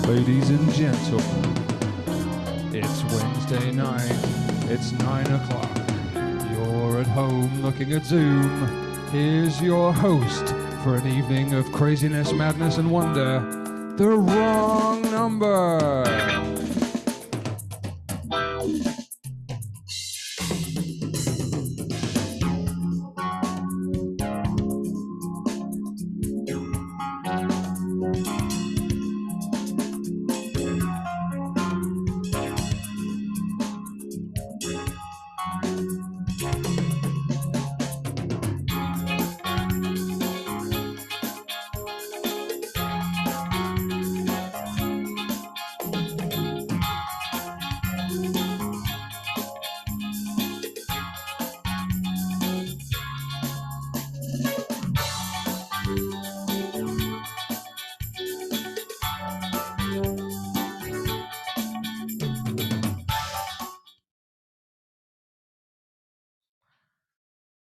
Ladies and gentlemen, it's Wednesday night, it's 9 o'clock. You're at home looking at Zoom. Here's your host for an evening of craziness, madness, and wonder, the wrong number.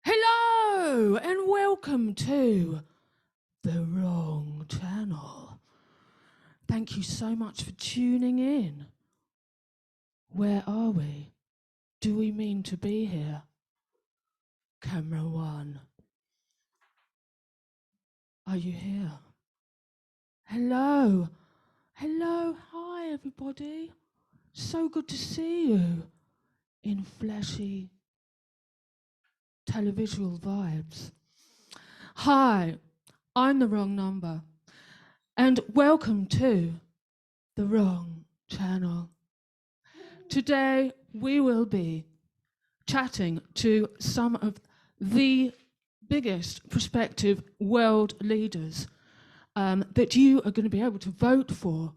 Hello and welcome to the WRöNG Channel. Thank you so much for tuning in. Where are we? Do we mean to be here? Camera one. Are you here? Hello. Hello. Hi, everybody. So good to see you in fleshy televisual vibes. Hi, I'm the wrong number, and welcome to the WRöNG Channel. Today we will be chatting to some of the biggest prospective world leaders that you are going to be able to vote for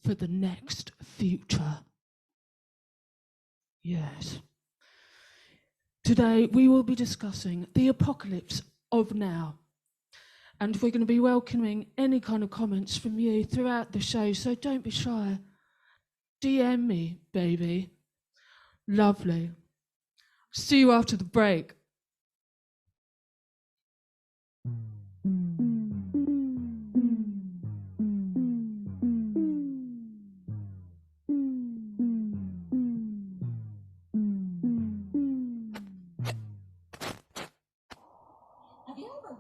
the next future. Yes. Today we will be discussing the apocalypse of now. And we're going to be welcoming any kind of comments from you throughout the show, so don't be shy. DM me, baby. Lovely. See you after the break.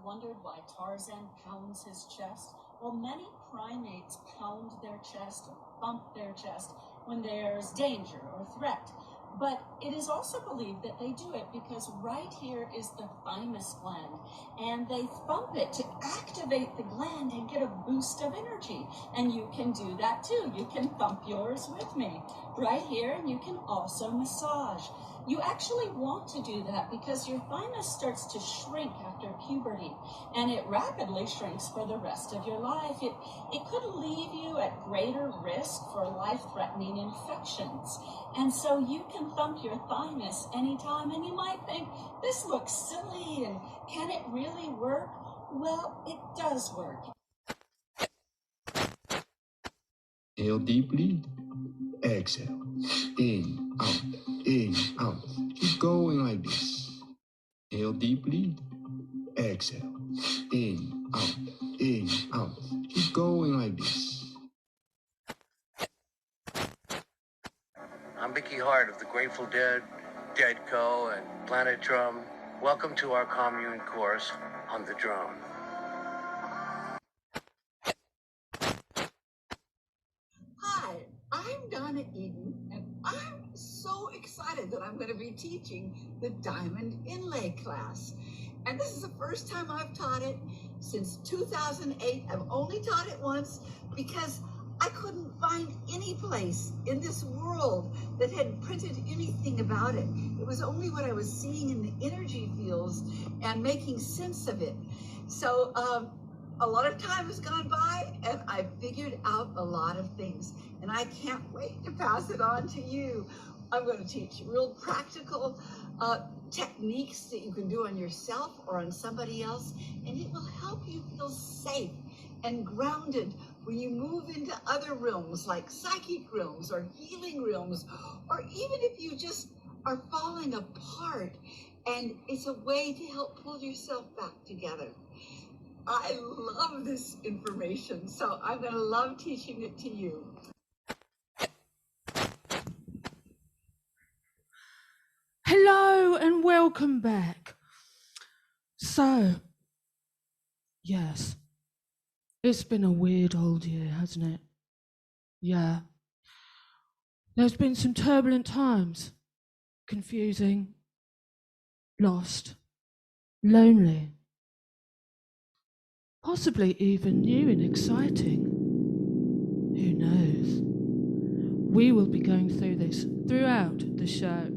Wondered why Tarzan pounds his chest? Well, many primates pound their chest, bump their chest when there's danger or threat. But it is also believed that they do it because right here is the thymus gland, and they thump it to activate the gland and get a boost of energy. And you can do that too. You can thump yours with me right here, and you can also massage. You actually want to do that because your thymus starts to shrink after puberty, and it rapidly shrinks for the rest of your life. It could leave you at greater risk for life-threatening infections. And so you can thump your thymus anytime, and you might think, this looks silly, and can it really work? Well, it does work. Inhale deeply, exhale, in, out, in, out. Keep going like this. Inhale deeply, exhale, in, out, in, out. Keep going like this. I'm Mickey Hart of the Grateful Dead, Deadco, and Planet Drum. Welcome to our commune course on the drum. Hi, I'm Donna Eden, and I'm so excited that I'm going to be teaching the Diamond Inlay class. And this is the first time I've taught it since 2008. I've only taught it once because I couldn't find any place in this world that had printed anything about it. It was only what I was seeing in the energy fields and making sense of it. So a lot of time has gone by, and I figured out a lot of things, and I can't wait to pass it on to you. I'm going to teach real practical techniques that you can do on yourself or on somebody else, and it will help you feel safe and grounded when you move into other realms like psychic realms or healing realms, or even if you just are falling apart, and it's a way to help pull yourself back together. I love this information, so I'm going to love teaching it to you. Hello and welcome back. So, yes, it's been a weird old year, hasn't it? Yeah. There's been some turbulent times. Confusing, lost, lonely, possibly even new and exciting. Who knows? We will be going through this throughout the show.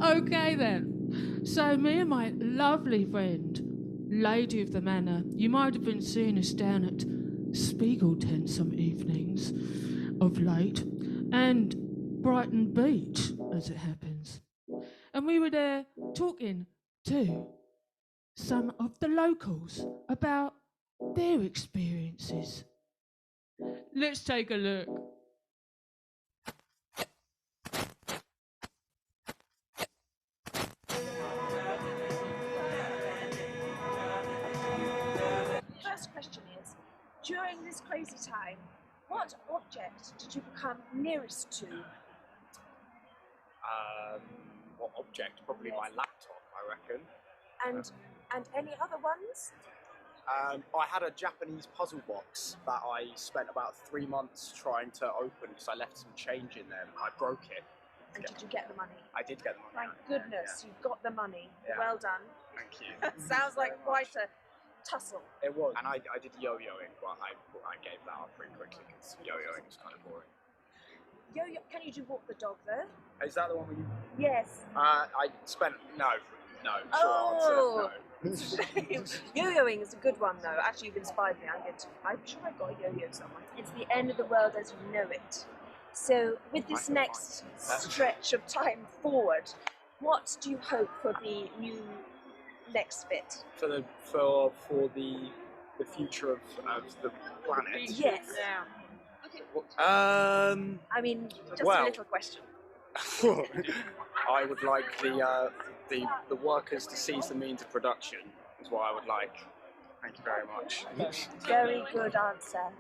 Okay then, so me and my lovely friend, Lady of the Manor, you might have been seeing us down at Spiegel Tent some evenings of late, and Brighton Beach, as it happens. And we were there talking to some of the locals about their experiences. Let's take a look. First question is, during this crazy time, what object did you become nearest to? What object? Probably my laptop, I reckon. And any other ones? I had a Japanese puzzle box that I spent about 3 months trying to open because I left some change in there and I broke it. And did you get the money? I did get the money. Thank goodness, you got the money. Yeah. Well done. Thank you. That sounds like quite a tussle. It was. And I did yo-yoing, but I gave that up pretty quickly because yo-yoing was kind of boring. Yo-yo, can you do walk the dog though? Is that the one where you... Yes. I spent... No. Oh. Answer, no. Yo-yoing is a good one though. Actually, you've inspired me. I'm sure I got a yo-yo somewhere. It's the end of the world as you know it. So with this next stretch of time forward, what do you hope for the new next bit? For the future of the planet. Yes. Yeah. I mean, just a little question. I would like the workers to seize the means of production, is what I would like. Thank you very much. Very good answer.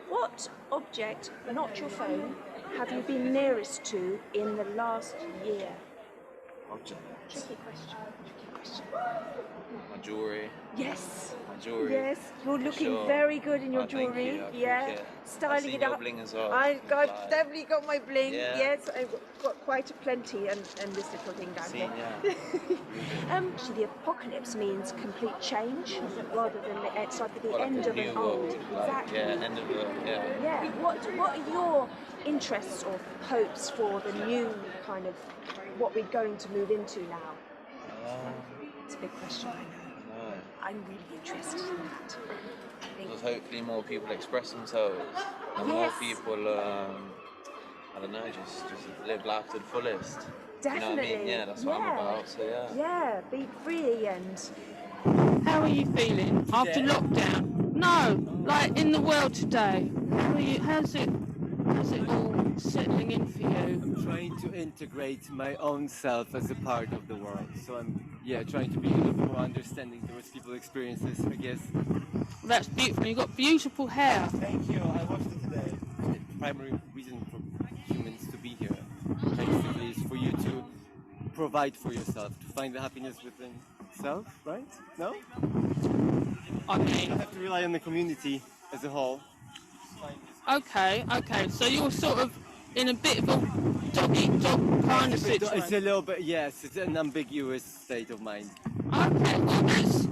What object, not your phone, have you been nearest to in the last year? Object. Tricky question. My jewellery. Yes. My jewellery. Yes, you're looking Sure. very good in your Oh, thank jewellery. you, I Yeah, appreciate it. styling I've seen it your up. bling as well. I've definitely got my bling. Yeah. Yes, I've got quite a plenty, and this little thing down Seen, here. Actually, the apocalypse means complete change rather than it's like the end of an old. Exactly. Yeah, end of the Yeah. What are your interests or hopes for the new kind of what we're going to move into now? It's a big question, I know. I'm really interested in that. Because hopefully more people express themselves and more people, I don't know, just live life to the fullest. Definitely. You know what I mean? Yeah, that's what I'm about, so yeah. Yeah, be free and... How are you feeling after lockdown? No, like in the world today. How's it all settling in for you? I'm trying to integrate my own self as a part of the world. So I'm trying to be a little more understanding towards people's experiences, I guess. That's beautiful. You've got beautiful hair. Thank you. I watched it today. The primary reason for humans to be here basically is for you to provide for yourself, to find the happiness within self, right? No? I mean, you have to rely on the community as a whole. Okay. So you're sort of in a bit of a dog-eat-dog kind of situation. It's a little bit, yes, it's an ambiguous state of mind. Okay, well does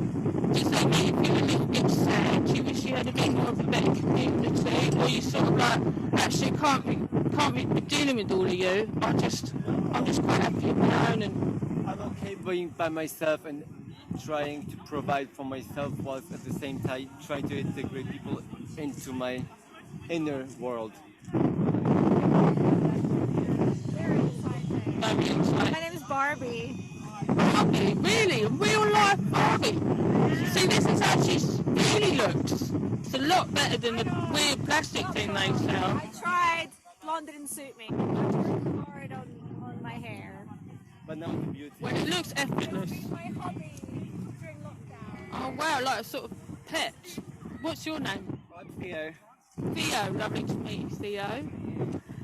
that make you feel a little bit sad? Do you wish you had a bit more of a better community? Or you sort of like, actually can't be dealing with all of you. I'm just quite happy on my own and... I'm okay being by myself and trying to provide for myself whilst at the same time trying to integrate people into my inner world. My name is Barbie. Barbie? Really? A real life Barbie? See, this is actually really looks. It's a lot better than the weird plastic thing they sell. I tried. Blonde didn't suit me. I had to work hard on my hair. But now it's beautiful. Well, it looks effortless. My hobby during lockdown. Oh wow, like a sort of pet. What's your name? I'm Theo. Theo, lovely to meet you, Theo.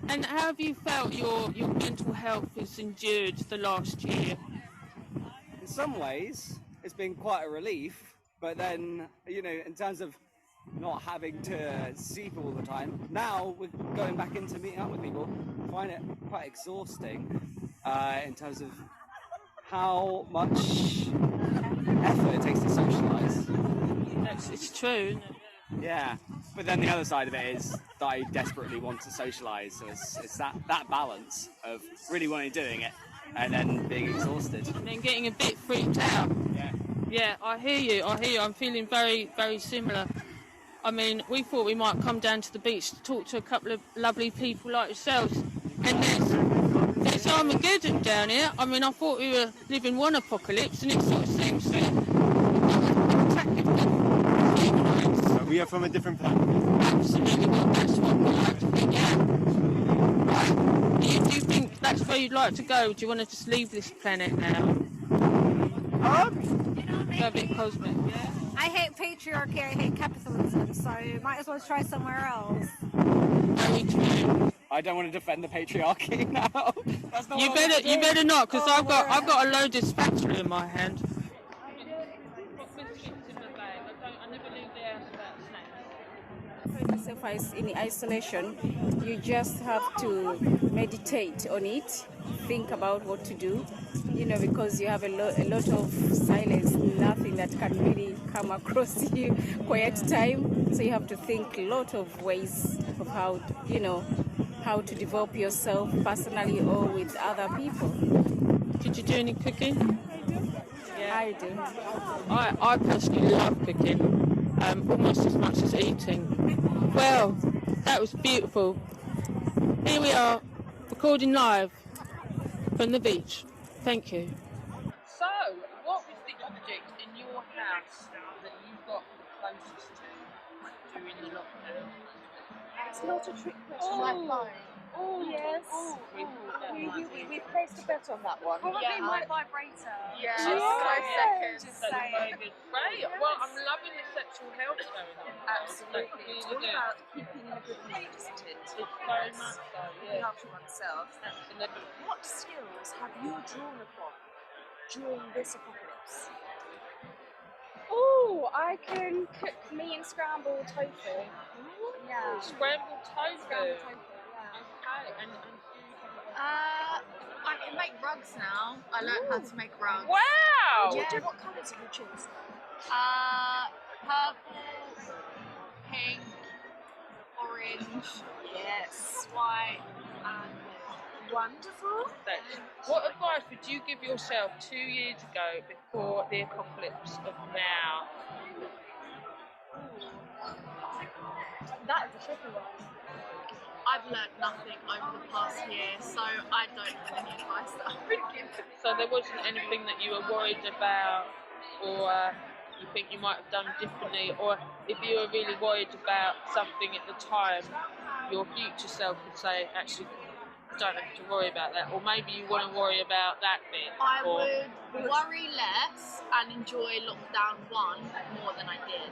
And how have you felt your mental health has endured the last year? In some ways, it's been quite a relief, but then, you know, in terms of not having to see people all the time, now we're going back into meeting up with people, I find it quite exhausting in terms of how much effort it takes to socialise. It's true, isn't it? Yeah, but then the other side of it is that I desperately want to socialise, so it's that balance of really wanting doing it and then being exhausted. And then getting a bit freaked out. Yeah. Yeah, I hear you. I'm feeling very, very similar. I mean, we thought we might come down to the beach to talk to a couple of lovely people like yourselves. And there's Armageddon down here. I mean, I thought we were living one apocalypse, and it sort of seems to... We are from a different planet. Absolutely, well, that's what we like to think, yeah. Right. Do you think that's where you'd like to go? Do you want to just leave this planet now? Go a bit cosmic, yeah? I hate patriarchy, I hate capitalism, so might as well try somewhere else. Very true. I don't want to defend the patriarchy now. That's not You better not, because I've got a load of spatula in my hand. Find yourself in isolation, you just have to meditate on it, think about what to do, you know, because you have a lot of silence, nothing that can really come across you, quiet time, so you have to think a lot of ways of how, you know, how to develop yourself personally or with other people. Did you do any cooking? Yeah. I do. I personally love cooking. Almost as much as eating. Well, that was beautiful. Here we are, recording live from the beach. Thank you. So, what was the object in your house that you got the closest to during the lockdown? It's not a trick question like mine. Oh, yes. We placed a bet on that one. Probably my vibrator. Yeah. Just close second. Just very good. Great. Well, I'm loving the sexual health going on. Absolutely. It's all about keeping in a good mood, isn't it? It's very much so, Looking yeah. after oneself. Absolutely. What skills have you drawn upon during this apocalypse? Oh, I can cook me and scrambled tofu. Yeah. Scrambled tofu. Scrambled tofu, yeah. Okay. And I can make rugs now. I learned how to make rugs. Wow! Yeah. What colours did you choose? Purple, pink, orange, Yes. white, and Wonderful. what advice would you give yourself 2 years ago before the apocalypse of now? That is a tricky one. I've learned nothing over the past year, so I don't have any advice that I would give. So there wasn't anything that you were worried about, or you think you might have done differently, or if you were really worried about something at the time, your future self would say, actually, you don't have to worry about that, or maybe you want to worry about that bit. I would worry less and enjoy lockdown 1 more than I did.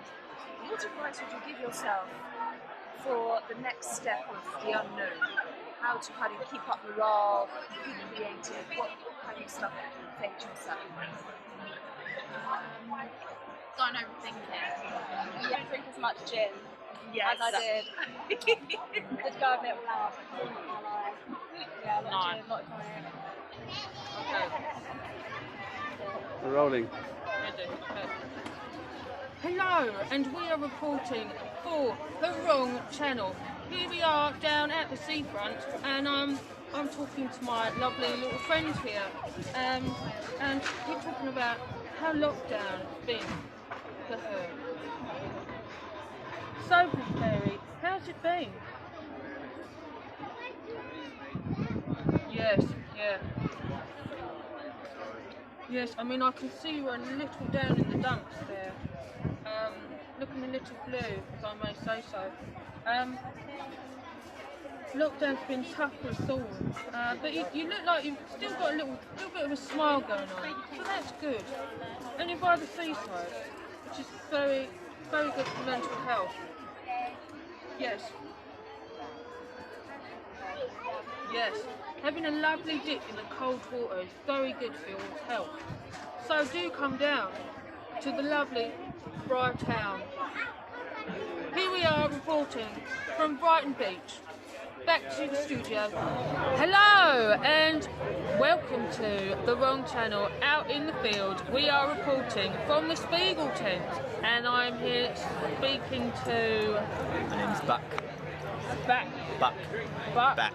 What advice would you give yourself for the next step of the unknown? How to kind of keep up morale, be creative, what kind of stuff would you think to yourself? Don't overthink it. Don't drink as much gin Yes. as I did. Just go a bit loud. Yeah, a lot of gin, a lot of tonic. We're rolling. Hello, and we are reporting for the WRöNG Channel. Here we are down at the seafront, and I'm talking to my lovely little friend here, and we're talking about how lockdown has been for her. So, Fairy, how's it been? Yes, yeah. Yes, I mean, I can see you're a little down in the dumps there. Looking a little blue, if I may say so. Lockdown's been tough for us all, but you look like you've still got a little bit of a smile going on, so that's good. And you're by the seaside. which is very, very good for mental health. Yes. Yes. Having a lovely dip in the cold water is very good for your health. So do come down to the lovely Brighton town. Here we are reporting from Brighton Beach. Back to the studio. Hello and welcome to the WRöNG Channel out in the field. We are reporting from the Spiegel tent and I'm here speaking to... My name's Buck. Buck. Buck. Buck. Back.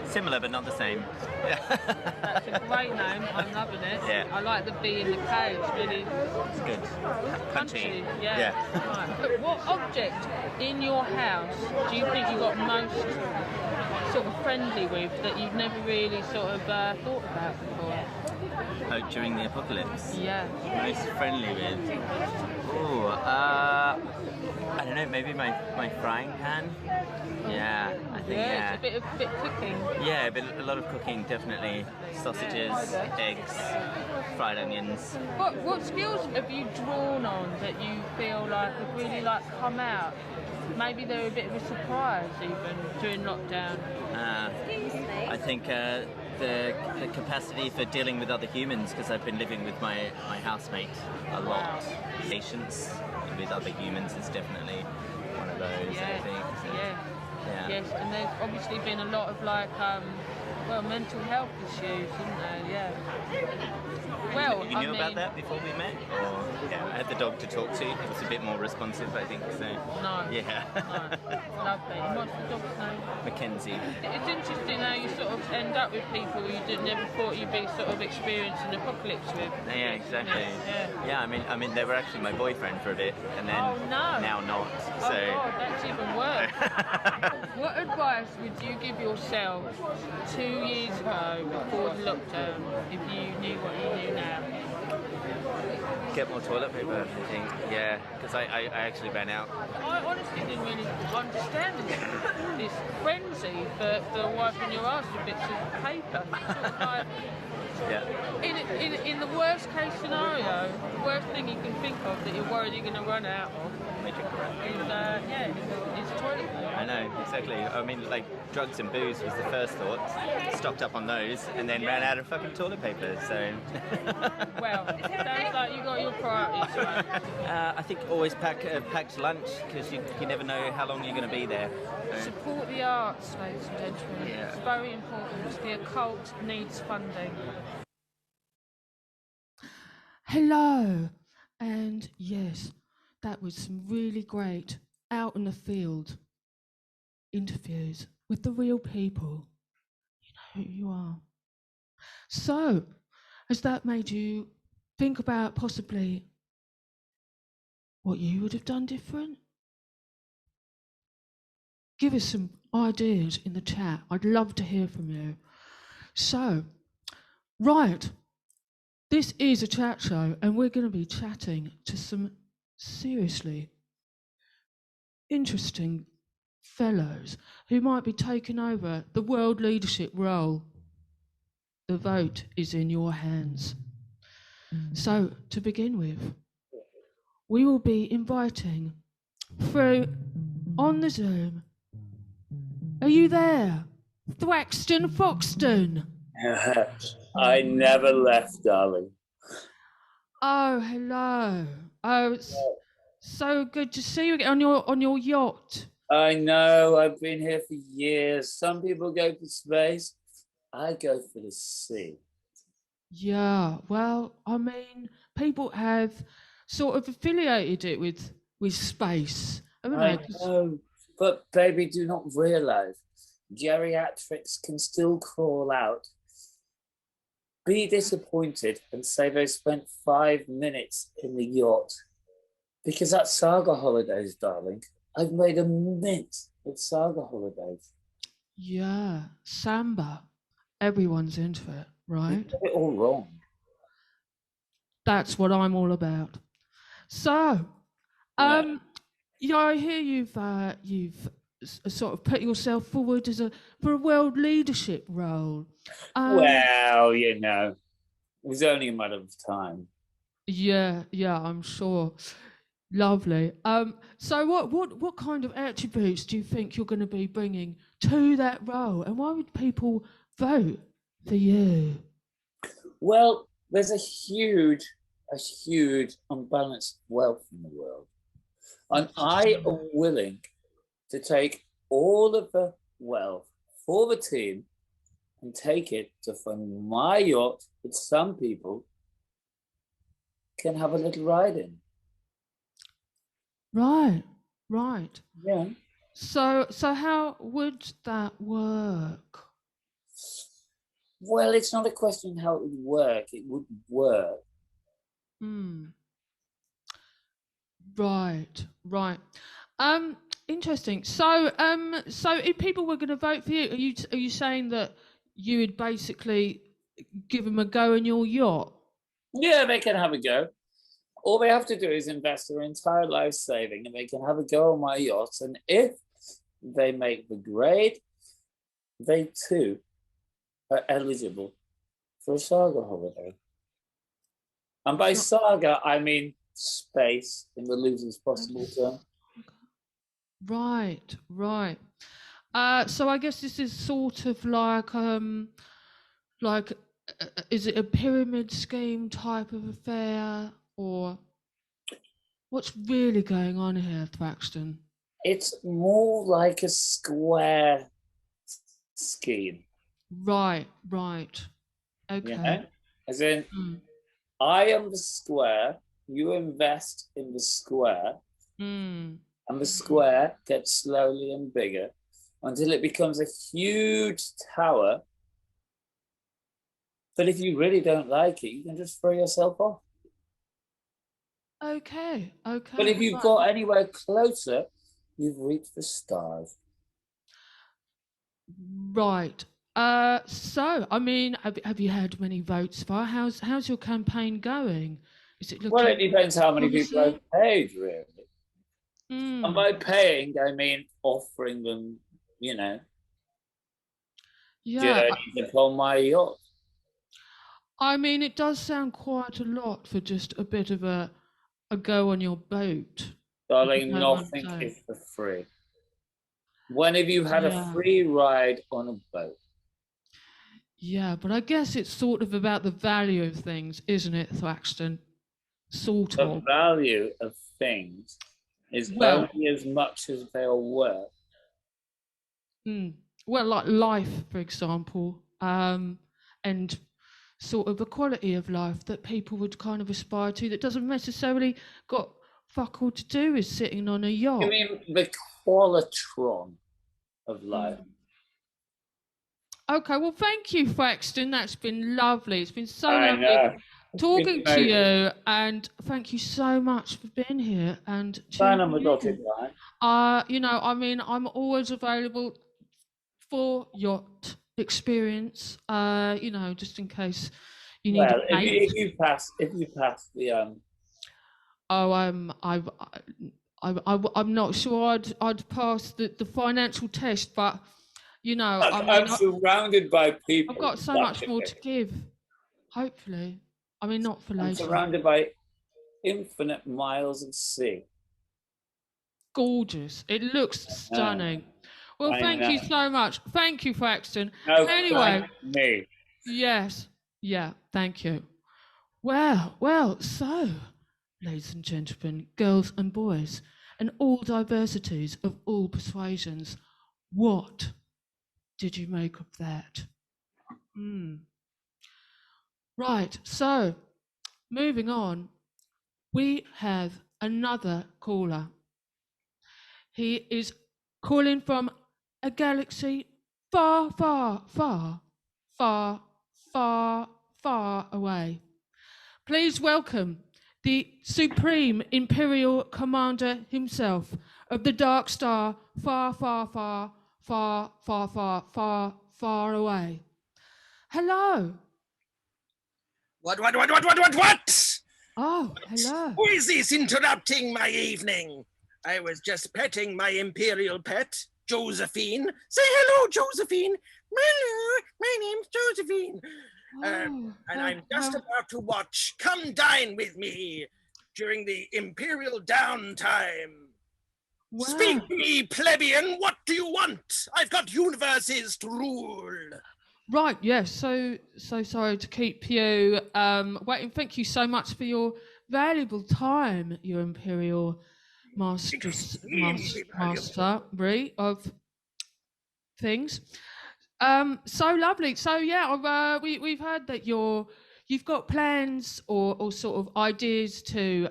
Similar but not the same. That's a great name, I'm loving it. Yeah. I like the bee in the cage, really. It's good. Punchy. Yeah. Right. But what object in your house do you think you got most sort of friendly with that you've never really sort of thought about before? Oh, during the apocalypse? Yeah. Most friendly with? Oh, I don't know, maybe my frying pan? Yeah, I think, yeah. It's a bit cooking. Yeah, a lot of cooking, definitely. Sausages, eggs, fried onions. What skills have you drawn on that you feel like have really come out? Maybe they're a bit of a surprise even during lockdown. I think the capacity for dealing with other humans, because I've been living with my housemate a lot. Patience with other humans is definitely one of those, I think. So, yeah. Yes, and there's obviously been a lot of mental health issues, isn't there? Yeah. Well, you knew about that before we met? Or yeah, I had the dog to talk to. It was a bit more responsive, I think. So no. Yeah. No. Lovely. What's the dog's name? Mackenzie. It's interesting how you sort of end up with people you never thought you'd be sort of experiencing an apocalypse with. Yeah, exactly. Yeah. I mean, they were actually my boyfriend for a bit, and then now not. So. Oh God, that's even worse. What advice would you give yourself 2 years ago before the lockdown if you knew what you knew now? Get more toilet paper, I think. Yeah, because I actually ran out. I honestly didn't really understand this frenzy for wiping your arse with bits of paper. Sort of like, in the worst case scenario, the worst thing you can think of that you're worried you're going to run out of is toilet paper. I know, exactly. I mean, like, drugs and booze was the first thought. Stocked up on those, and then ran out of fucking toilet paper, so... Well, sounds like you got your priorities right. I think always pack a packed lunch, because you never know how long you're going to be there. So. Support the arts, ladies and gentlemen. Yeah. It's very important. The occult needs funding. Hello, and yes, that was some really great out in the field interviews with the real people. You know who you are. So, has that made you think about possibly what you would have done different? Give us some ideas in the chat. I'd love to hear from you. So, right, this is a chat show and we're going to be chatting to some seriously interesting fellows who might be taking over the world leadership role. The vote is in your hands. So, to begin with, we will be inviting through on the Zoom. Are you there? Thwaxton Foxton? I never left, darling. Oh, hello. Oh, it's so good to see you again on your yacht. I know, I've been here for years. Some people go for space. I go for the sea. Yeah, well, I mean, people have sort of affiliated it with space, haven't they? I know, but baby, do not realise geriatrics can still crawl out. Be disappointed and say they spent 5 minutes in the yacht. Because that's Saga Holidays, darling. I've made a mint with Saga Holidays. Yeah, Samba. Everyone's into it, right? You got it all wrong. That's what I'm all about. So, yeah, I hear you've sort of put yourself forward for a world leadership role. Well, you know, it was only a matter of time. Yeah, I'm sure. Lovely. So what kind of attributes do you think you're going to be bringing to that role, and why would people vote for you? Well, there's a huge unbalanced wealth in the world, and I am willing to take all of the wealth for the team and take it to fund my yacht that some people can have a little ride in. Right. Yeah. So how would that work? Well, it's not a question how it would work. It would work. Right. Interesting. So if people were going to vote for you, are you saying that you would basically give them a go in your yacht? Yeah, they can have a go. All they have to do is invest their entire life saving, and they can have a go on my yacht. And if they make the grade, they too are eligible for a saga holiday. And by saga, I mean space in the loosest possible term. Right. So I guess this is sort of like is it a pyramid scheme type of affair, or what's really going on here, Thaxton? It's more like a square scheme. Right. Okay. You know? As in, I am the square, you invest in the square, and the square gets slowly and bigger until it becomes a huge tower. But if you really don't like it, you can just throw yourself off. Okay. But if you've got anywhere closer, you've reached the stars. Right. So, I mean, have you had many votes far? How's your campaign going? Is it looking? Well, it depends how many people have paid, really. And by paying, I mean offering them, journeys upon my yacht. I mean, it does sound quite a lot for just a bit of a go on your boat. Darling, nothing is for free. When have you had a free ride on a boat? Yeah, but I guess it's sort of about the value of things, isn't it, Thaxton? The value of things is only as much as they're worth. Well, like life, for example, and sort of the quality of life that people would kind of aspire to that doesn't necessarily got fuck all to do with sitting on a yacht. You mean the qualitron of life? Okay, well, thank you, Thaxton. That's been lovely. It's been so lovely talking to you, and thank you so much for being here. And sign on the dotted line. I mean, I'm always available for yacht experience. Just in case you need. Well, if you pass the I'm not sure I'd pass the financial test, but I'm surrounded by people. I've got so much more to give. Hopefully, I mean, not for later. I'm surrounded by infinite miles of sea. Gorgeous. It looks stunning. Well, thank you so much. Thank you, Thaxton. No, anyway, thank me. Yes. Yeah. Thank you. Well. So, ladies and gentlemen, girls and boys, and all diversities of all persuasions, what did you make of that? Right. So, moving on, we have another caller. He is calling from a galaxy far, far, far, far, far, far away. Please welcome the Supreme Imperial Commander himself of the Dark Star, far, far, far, far, far, far, far, far away. Hello. What? Oh, hello. Who is this interrupting my evening? I was just petting my imperial pet, Josephine. Say hello, Josephine. Hello, my name's Josephine. And I'm just about to watch Come Dine With Me, during the Imperial downtime. Wow. Speak to me, plebeian, what do you want? I've got universes to rule. Right, yes, so sorry to keep you waiting. Thank you so much for your valuable time, your Imperial Master Brie, of things. So lovely. So yeah, we've heard that you've got plans or sort of ideas to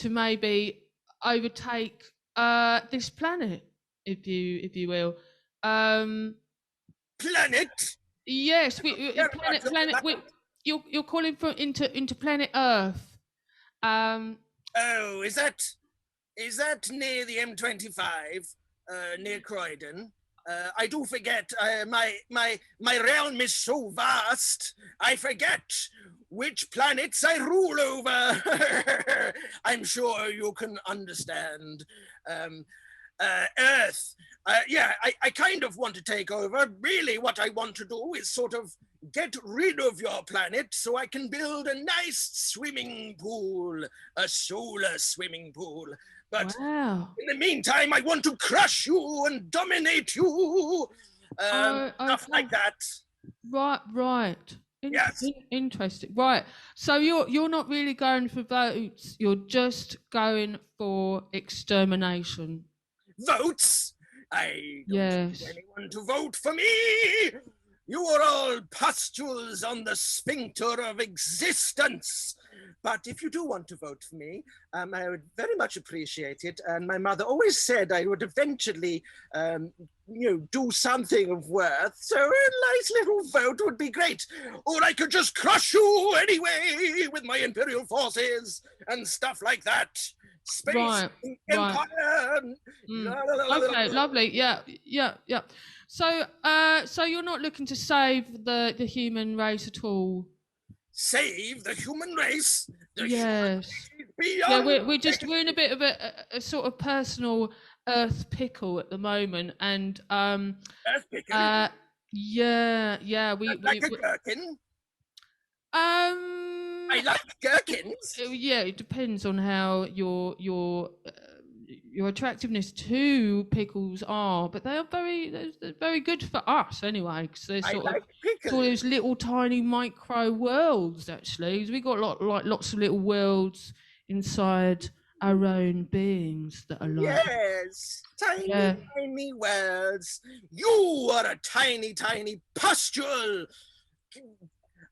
maybe overtake this planet, if you will. Planet? Yes, planet. You're calling for into planet Earth. Oh, is that near the M25, near Croydon? I do forget. My realm is so vast. I forget which planets I rule over. I'm sure you can understand. Earth. I kind of want to take over. Really, what I want to do is sort of get rid of your planet so I can build a nice swimming pool, a solar swimming pool. But in the meantime, I want to crush you and dominate you. Stuff like that. Right. Interesting. Right. So you're not really going for votes. You're just going for extermination. Votes? I don't need anyone to vote for me. You are all pustules on the sphincter of existence. But if you do want to vote for me, I would very much appreciate it. And my mother always said I would eventually, do something of worth. So a nice little vote would be great. Or I could just crush you anyway with my Imperial forces and stuff like that. Space Empire. Okay, lovely. Yeah. So you're not looking to save the human race at all? Save the human race? Yes. Yeah, we're in a bit of a sort of personal Earth pickle at the moment, and Earth pickle? yeah, we like a gherkin. I like gherkins. Yeah, it depends on how your attractiveness to pickles are, but they're very good for us anyway, because they're sort of all those little tiny micro worlds. Actually, we got lots of little worlds inside our own beings that are like tiny worlds. You are a tiny pustule.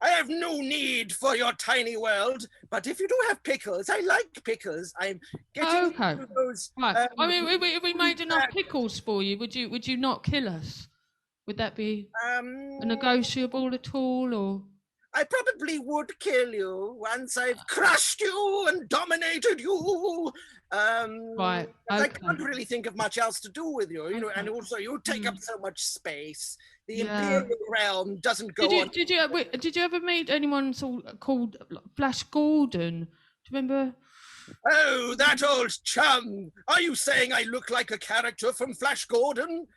I have no need for your tiny world, but if you do have pickles, I like pickles. I'm getting those. Right. I mean, if we made enough pickles for you, would you not kill us? Would that be negotiable at all, or? I probably would kill you once I've crushed you and dominated you. Right. I can't really think of much else to do with you, and also you take up so much space. The Imperial realm doesn't go on. Did you ever meet anyone called Flash Gordon? Do you remember? Oh, that old chum! Are you saying I look like a character from Flash Gordon?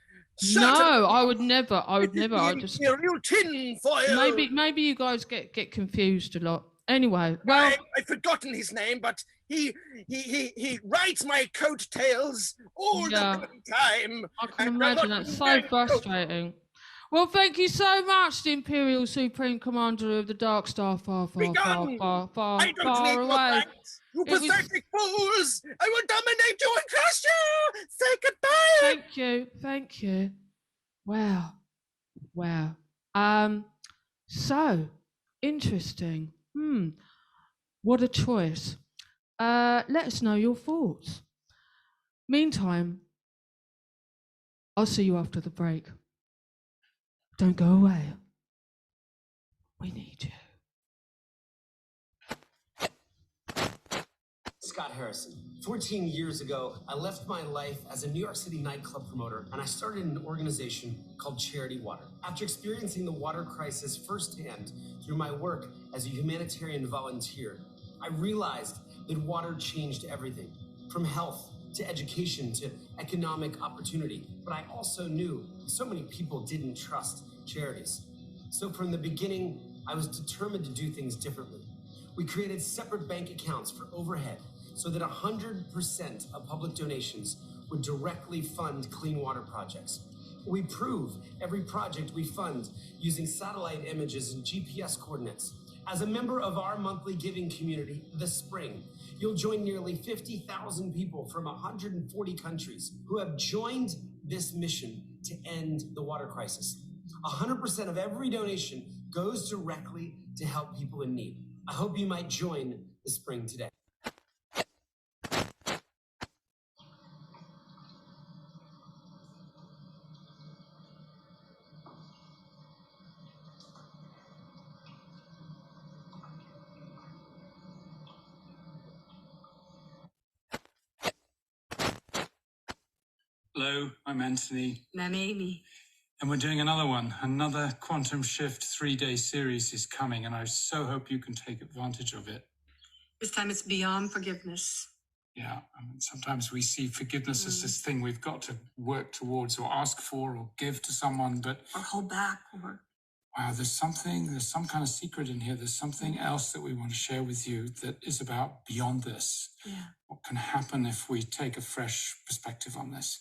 No, I would never. I just Imperial tin foil. Maybe you guys get confused a lot. Anyway, well, I've forgotten his name, but he writes my coattails all the time. I can imagine that's so frustrating. Well, thank you so much, the Imperial Supreme Commander of the Dark Star, far away. You pathetic fools! I will dominate you and crush you! Say goodbye! Thank you. Wow. So interesting. What a choice. Let us know your thoughts. Meantime, I'll see you after the break. Don't go away. We need you. Scott Harrison. 14 years ago, I left my life as a New York City nightclub promoter, and I started an organization called Charity Water. After experiencing the water crisis firsthand through my work as a humanitarian volunteer, I realized that water changed everything, from health to education to economic opportunity. But I also knew so many people didn't trust charities. So from the beginning, I was determined to do things differently. We created separate bank accounts for overhead so that 100% of public donations would directly fund clean water projects. We prove every project we fund using satellite images and GPS coordinates. As a member of our monthly giving community, The Spring, you'll join nearly 50,000 people from 140 countries who have joined this mission to end the water crisis. 100% of every donation goes directly to help people in need. I hope you might join The Spring today. Hello, I'm Anthony. And I'm Amy. And we're doing another one. Another Quantum Shift 3-day series is coming, and I so hope you can take advantage of it. This time it's beyond forgiveness. Yeah, I mean, sometimes we see forgiveness as this thing we've got to work towards or ask for or give to someone, but... Or hold back, or... Wow, there's some kind of secret in here. There's something else that we want to share with you that is about beyond this. Yeah. What can happen if we take a fresh perspective on this?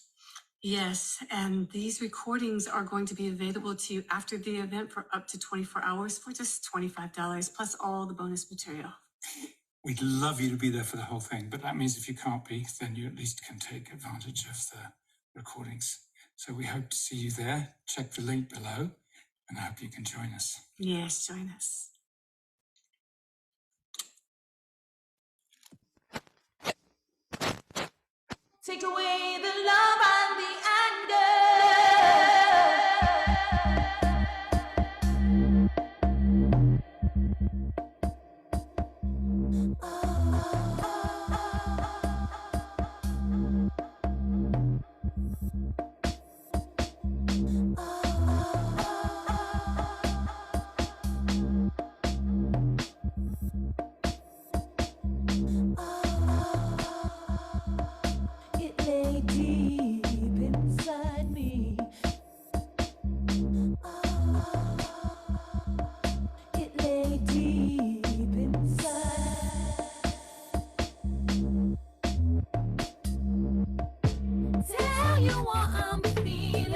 Yes, and these recordings are going to be available to you after the event for up to 24 hours for just $25, plus all the bonus material. We'd love you to be there for the whole thing, but that means if you can't be, then you at least can take advantage of the recordings. So we hope to see you there. Check the link below, and I hope you can join us. Yes, join us. Take away the love and the anger. It lay deep inside me. It lay deep inside. Tell you what I'm feeling.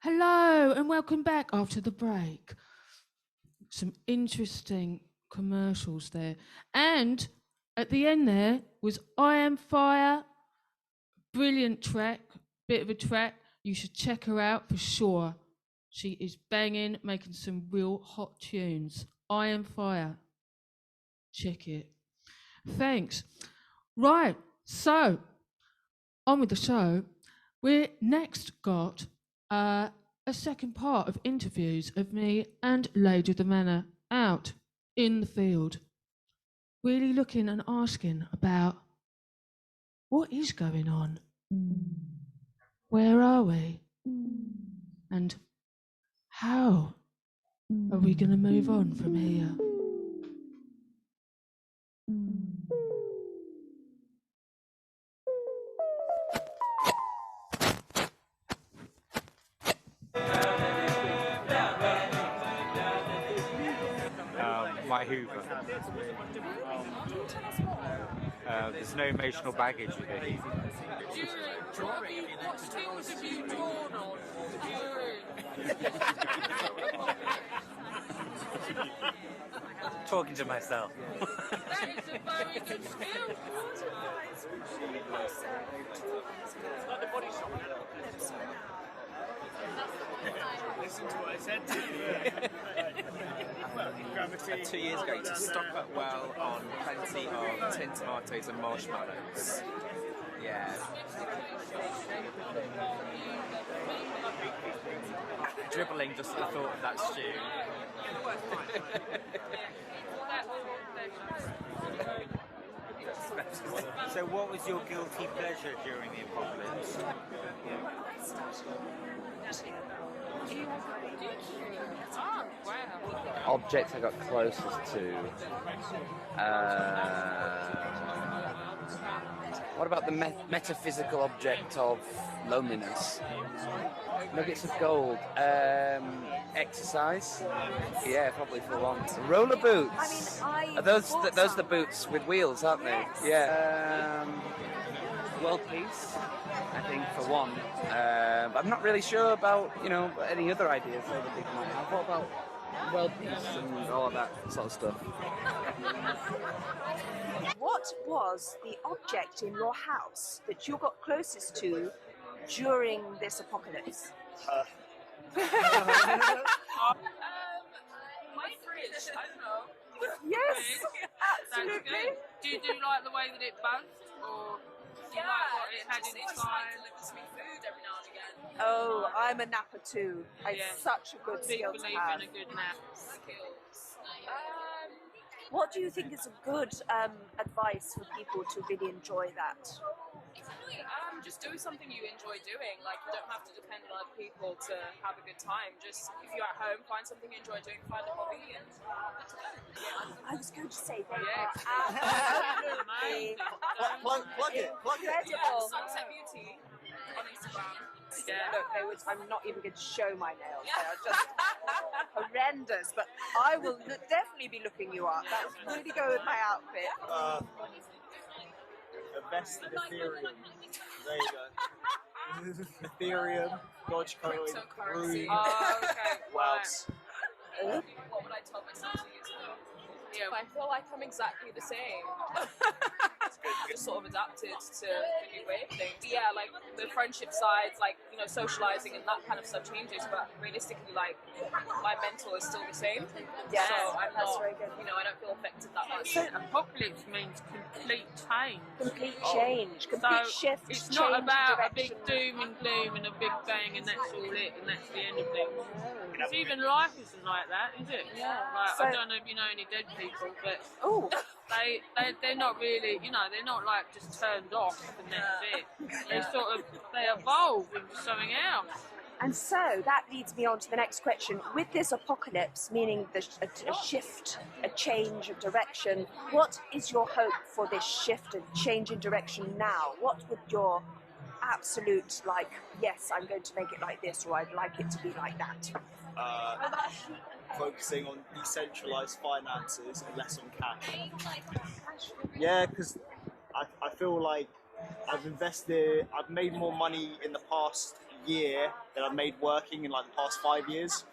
Hello and welcome back after the break. Some interesting commercials there. And at the end there was I Am Fire. Brilliant track, bit of a track. You should check her out for sure. She is banging, making some real hot tunes. I Am Fire. Check it. Thanks. Right, so on with the show. We next got a second part of interviews of me and Lady of the Manor out in the field, really looking and asking about what is going on, where are we, and how are we going to move on from here. My Hoover. There's no emotional baggage with it. Talking to myself. Listen to what I said to you. 2 years ago to stock up well on plenty of tin tomatoes and marshmallows. Yeah. Dribbling just at the thought of that stew. So what was your guilty pleasure during the apocalypse? Object I got closest to. What about the metaphysical object of loneliness? Nuggets of gold. Exercise? Yeah, probably for one. Roller boots. Are those the boots with wheels, aren't they? Yeah. World peace, I think, for one. But I'm not really sure about, any other ideas that people might have. What about world peace and all of that sort of stuff? What was the object in your house that you got closest to during this apocalypse? My fridge, I don't know. Yes, absolutely. Do you like the way that it buzzed, or do you like what it had inside? Delivers me food every now and again. Oh, I'm a napper too. It's such a good skill to have. In a good nap. What do you think is a good advice for people to really enjoy that? Just do something you enjoy doing. Like, you don't have to depend on other people to have a good time. Just, if you're at home, find something you enjoy doing, find a hobby, and let's go. I was going to say they are absolutely incredible. Sunset Beauty on Instagram. Yeah, look, I'm not even going to show my nails. They are just horrendous, but I will definitely be looking you up. That would really go with my outfit. A vest of Ethereum. There you go. Ethereum, Dogecoin, Cryptocurrency. Rune. Oh, okay. Wells. What would I tell myself 2 years ago? Yeah, I feel like I'm exactly the same. Just sort of adapted to the new way of things. Yeah, like the friendship sides, like, socializing and that kind of stuff changes, but realistically, like, my mental is still the same. Yeah, so I'm that's not, very good. I don't feel affected that much. Apocalypse means complete change. Complete change, complete shift. It's not about a big doom and gloom and a big bang and that's all it and that's the end of things. Because even life isn't like that, is it? Yeah. Like, So- I don't know if you know any dead people, but oh, they're not really, they're not like just turned off and that's it. They evolve into something else. And so that leads me on to the next question. With this apocalypse, meaning a shift, a change of direction, what is your hope for this shift and change in direction now? What would your absolute, yes, I'm going to make it like this, or I'd like it to be like that? Focusing on decentralized finances and less on cash. Yeah, because I feel like I've made more money in the past year than I've made working in like the past 5 years.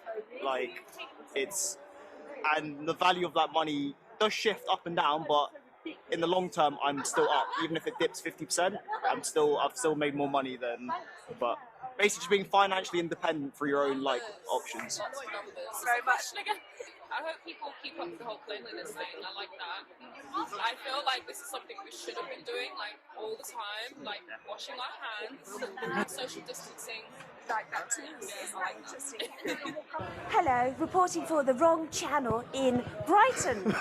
Like, and the value of that money does shift up and down, but in the long term, I'm still up. Even if it dips 50%, I've still made more money than, but basically just being financially independent for your own options. Very much. I hope people keep up the whole cleanliness thing. I like that. I feel like this is something we should have been doing all the time, like washing our hands, social distancing. Like that too. Yes, I like that. Hello, reporting for the WRöNG Channel in Brighton.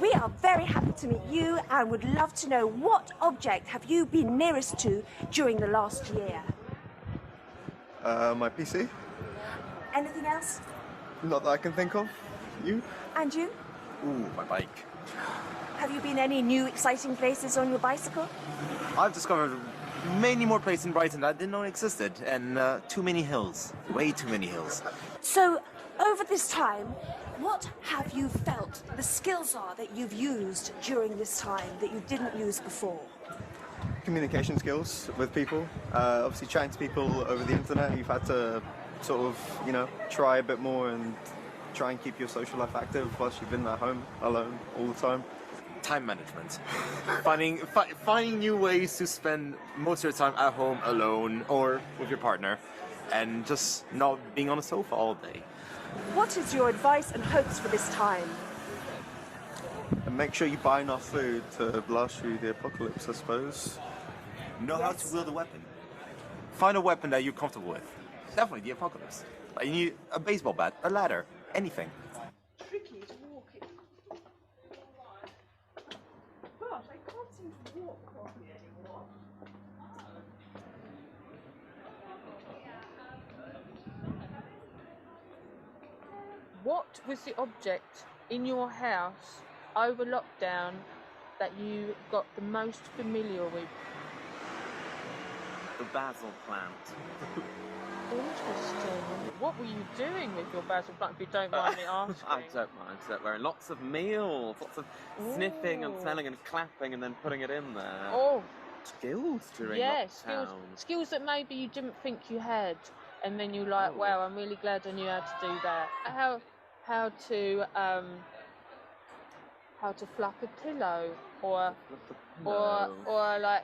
We are very happy to meet you and would love to know what object have you been nearest to during the last year? My PC. Anything else? Not that I can think of. You? And you? Ooh, my bike. Have you been any new exciting places on your bicycle? I've discovered many more places in Brighton that I didn't know existed, and too many hills. Way too many hills. So, over this time, what have you felt the skills are that you've used during this time that you didn't use before? Communication skills with people. Obviously chatting to people over the internet. You've had to sort of, try a bit more and try and keep your social life active whilst you've been at home alone all the time. Time management. Finding new ways to spend most of your time at home alone or with your partner, and just not being on a sofa all day. What is your advice and hopes for this time? And make sure you buy enough food to last through the apocalypse, I suppose. Know how to wield a weapon. Find a weapon that you're comfortable with. Definitely the apocalypse. Like, you need a baseball bat, a ladder, anything. Tricky to walk in. Gosh, I can't seem to walk properly anymore. What was the object in your house over lockdown that you got the most familiar with? The basil plant. Interesting. What were you doing with your basil plant, if you don't mind me asking? I don't mind. Don't worry. Lots of meals, lots of sniffing and smelling and clapping and then putting it in there. Oh. Skills during Yeah, lockdown. skills that maybe you didn't think you had, and then you're like, wow, I'm really glad I knew how to do that. How to fluff a pillow, or like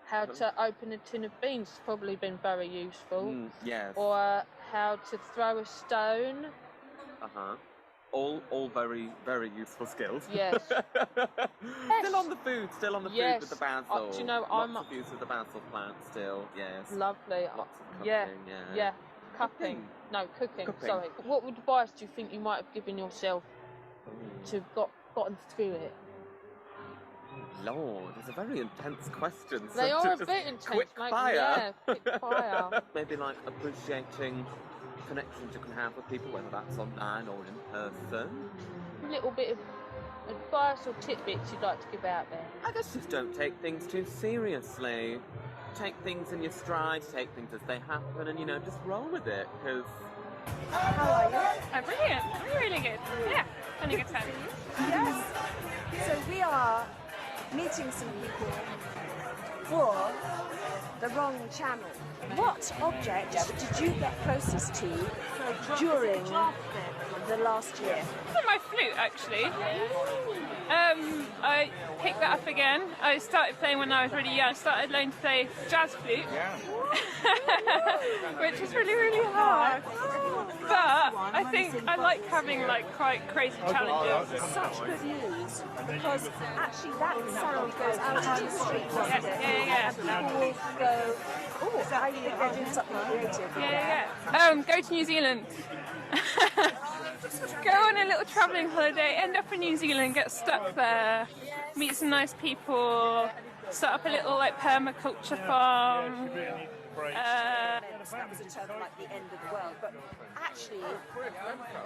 how to open a tin of beans has probably been very useful. Yes. Or how to throw a stone. All very, very useful skills. Yes. Still on the food Yes. with the basil. Do you know, Lots of use with the basil plant still, yes. Lovely. Lots of cooking, Yeah. Cupping. No, cooking. Cooking. Sorry. What advice do you think you might have given yourself to have gotten through it? Lord, it's a very intense question. They so are a just bit intense, quick mate. fire. Yeah, quick fire. Maybe like appreciating connections you can have with people, whether that's online or in person. A little bit of advice or tidbits you'd like to give out there? I guess just don't take things too seriously. Take things in your stride, take things as they happen, and just roll with it, because... How are you? Oh, brilliant. I'm really good. Yeah, having a good time. Yes. So we are meeting some people for the WRöNG channel. What object did you get closest to during the last year? My flute, actually. I picked that up again. I started playing when I was really young. I started learning to play jazz flute, which is really, really hard. But I think I like having quite crazy challenges. Such good news, because actually that sound goes out into the street, doesn't it? Yeah. And people will go, oh, I think they're doing something creative. Yeah. Go to New Zealand. Go on a little travelling holiday, end up in New Zealand, get stuck there, meet some nice people, start up a little permaculture farm. That was a term like the end of the world, but actually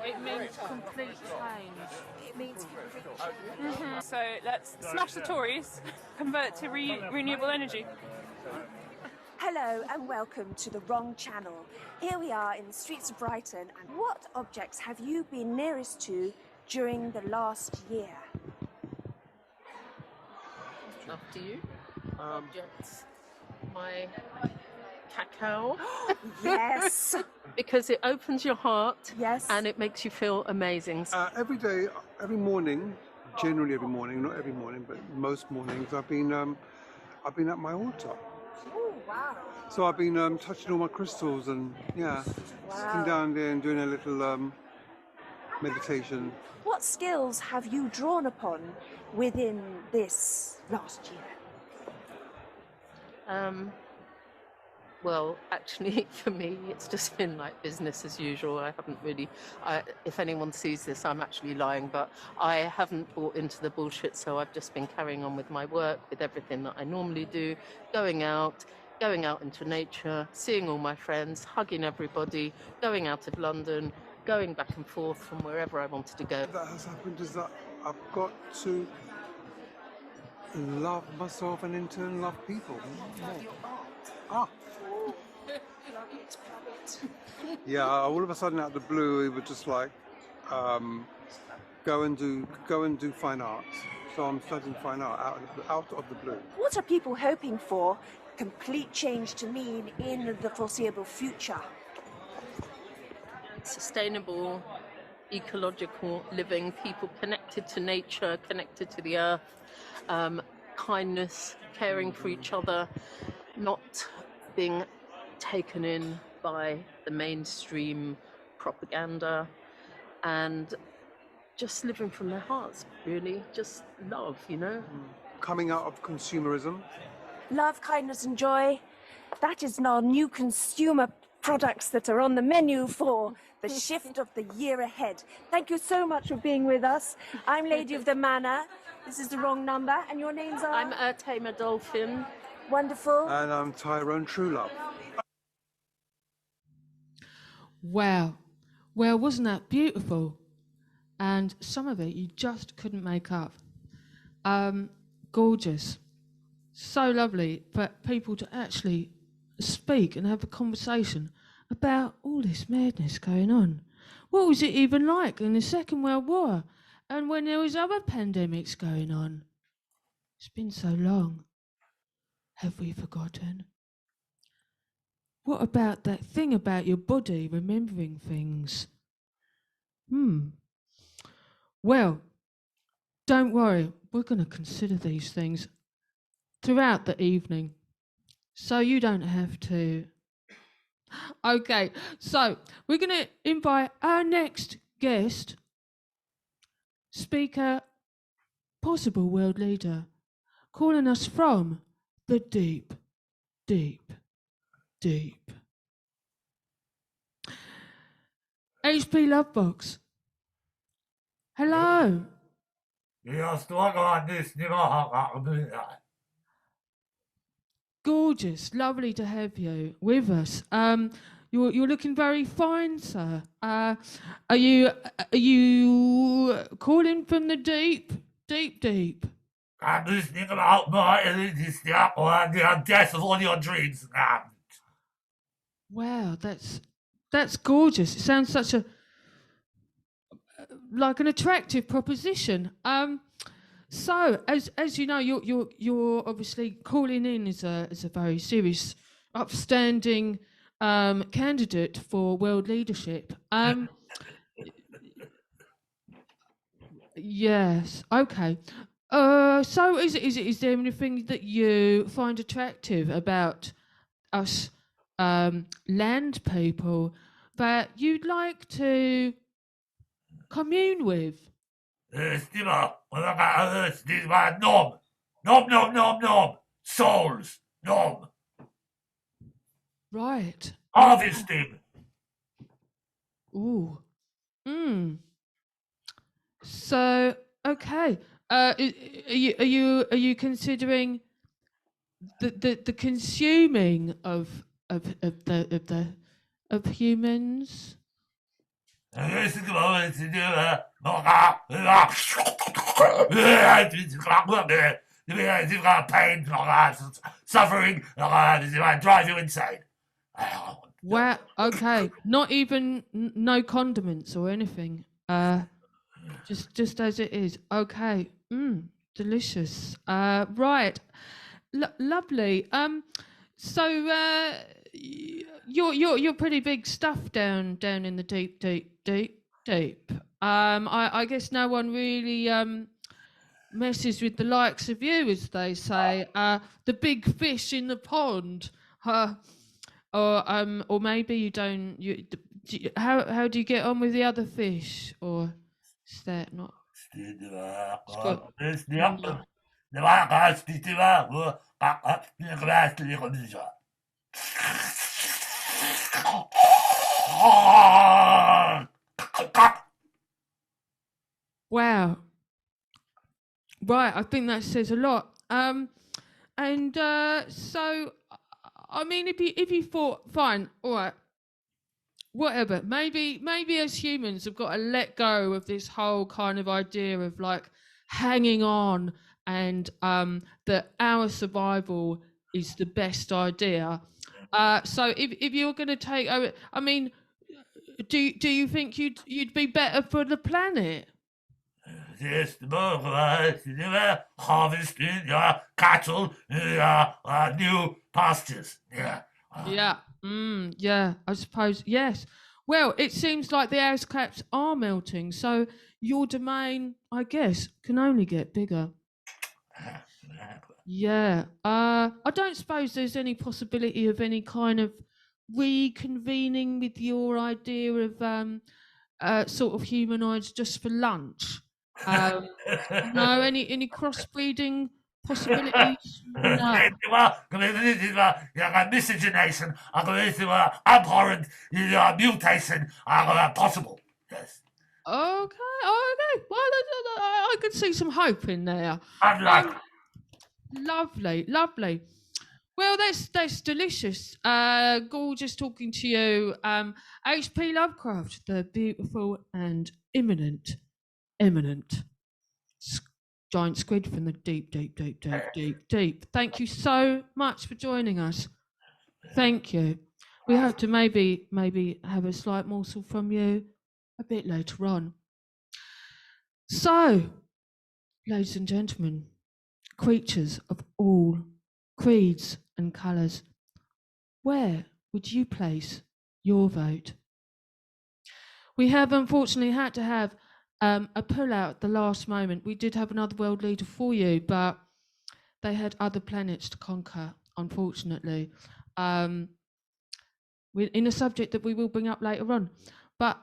it means complete change. It means complete change. So let's smash the Tories, convert to renewable energy. Hello and welcome to the WRöNG channel. Here we are in the streets of Brighton, and what objects have you been nearest to during the last year? After you. Objects. My cacao. Yes. Because it opens your heart. Yes. And it makes you feel amazing. Every day, every morning, generally every morning, not every morning, but most mornings, I've been at my altar. Oh, wow. So I've been touching all my crystals and sitting down there and doing a little meditation. What skills have you drawn upon within this last year? Well, actually, for me, it's just been like business as usual. I haven't really, if anyone sees this, I'm actually lying, but I haven't bought into the bullshit, so I've just been carrying on with my work, with everything that I normally do, going out into nature, seeing all my friends, hugging everybody, going out of London, going back and forth from wherever I wanted to go. That has happened is that I've got to love myself and in turn love people. Yeah, all of a sudden out of the blue, it was just like, go and do fine art. So I'm studying fine art out of the blue. What are people hoping for complete change to mean in the foreseeable future? Sustainable, ecological living, people connected to nature, connected to the earth, kindness, caring for each other, not being taken in by the mainstream propaganda, and just living from their hearts, really, just love, Coming out of consumerism. Love, kindness and joy. That is our new consumer products that are on the menu for the shift of the year ahead. Thank you so much for being with us. I'm Lady of the Manor. This is the WRöNG number, and your names are? I'm Tamer Dolphin. Wonderful. And I'm Tyrone Truelove. Wow. Well, wasn't that beautiful? And some of it you just couldn't make up. gorgeous. So lovely for people to actually speak and have a conversation about all this madness going on. What was it even like in the Second World War and when there was other pandemics going on? It's been so long. Have we forgotten? What about that thing about your body remembering things? Well, don't worry. We're going to consider these things throughout the evening, so you don't have to. Okay, so we're going to invite our next guest, speaker, possible world leader, calling us from the deep, deep, deep. HP Lovebox. Hello. Gorgeous, lovely to have you with us. You're looking very fine, sir. Are you calling from the deep, deep, deep? I'm listening about the death of all your dreams. Wow, that's gorgeous. It sounds such a like an attractive proposition. So as you know, you're obviously calling in as a very serious, upstanding candidate for world leadership. Yes. Okay. So is there anything that you find attractive about us land people that you'd like to commune with? Nom. Souls. Nom. Right. Harvesting. Ooh. So okay. Are you considering the consuming of humans? Pain, suffering, drive you insane. Wow. Okay. Not even no condiments or anything. Just as it is. Okay. Delicious. Right. Lovely. So you're pretty big stuff down in the deep. I guess no one really messes with the likes of you, as they say. The big fish in the pond. Or maybe you don't. How do you get on with the other fish? Or is that not? Wow. Right, I think that says a lot. So I mean, if you thought, fine, all right, whatever. Maybe as humans have got to let go of this whole kind of idea of like hanging on and that our survival is the best idea. So if you're going to take over, I mean, do you think you'd be better for the planet? Yes, harvesting cattle, new pastures. Yeah. Yeah. Yeah, I suppose, yes. Well, it seems like the ice caps are melting, so your domain, I guess, can only get bigger. Yeah. I don't suppose there's any possibility of any kind of reconvening with your idea of sort of humanoids just for lunch. No, any crossbreeding possibilities? No. Miscegenation, abhorrent mutation possible. Yes. Okay. Well, I could see some hope in there. Lovely. Well, that's delicious. Gorgeous talking to you. H.P. Lovecraft, the beautiful and eminent giant squid from the deep, deep, deep, deep, deep, deep. Thank you so much for joining us. Thank you. We hope to maybe have a slight morsel from you a bit later on. So, ladies and gentlemen, creatures of all creeds and colours, where would you place your vote? We have unfortunately had to have a pull-out at the last moment. We did have another world leader for you, but they had other planets to conquer, unfortunately. We're in a subject that we will bring up later on. But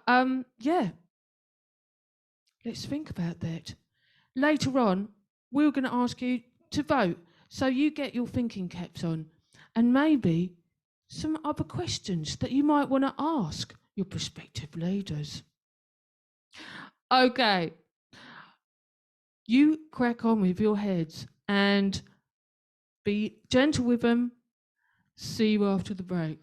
yeah, let's think about that. Later on, we're going to ask you to vote, so you get your thinking caps on, and maybe some other questions that you might want to ask your prospective leaders. Okay, you crack on with your heads and be gentle with them. See you after the break.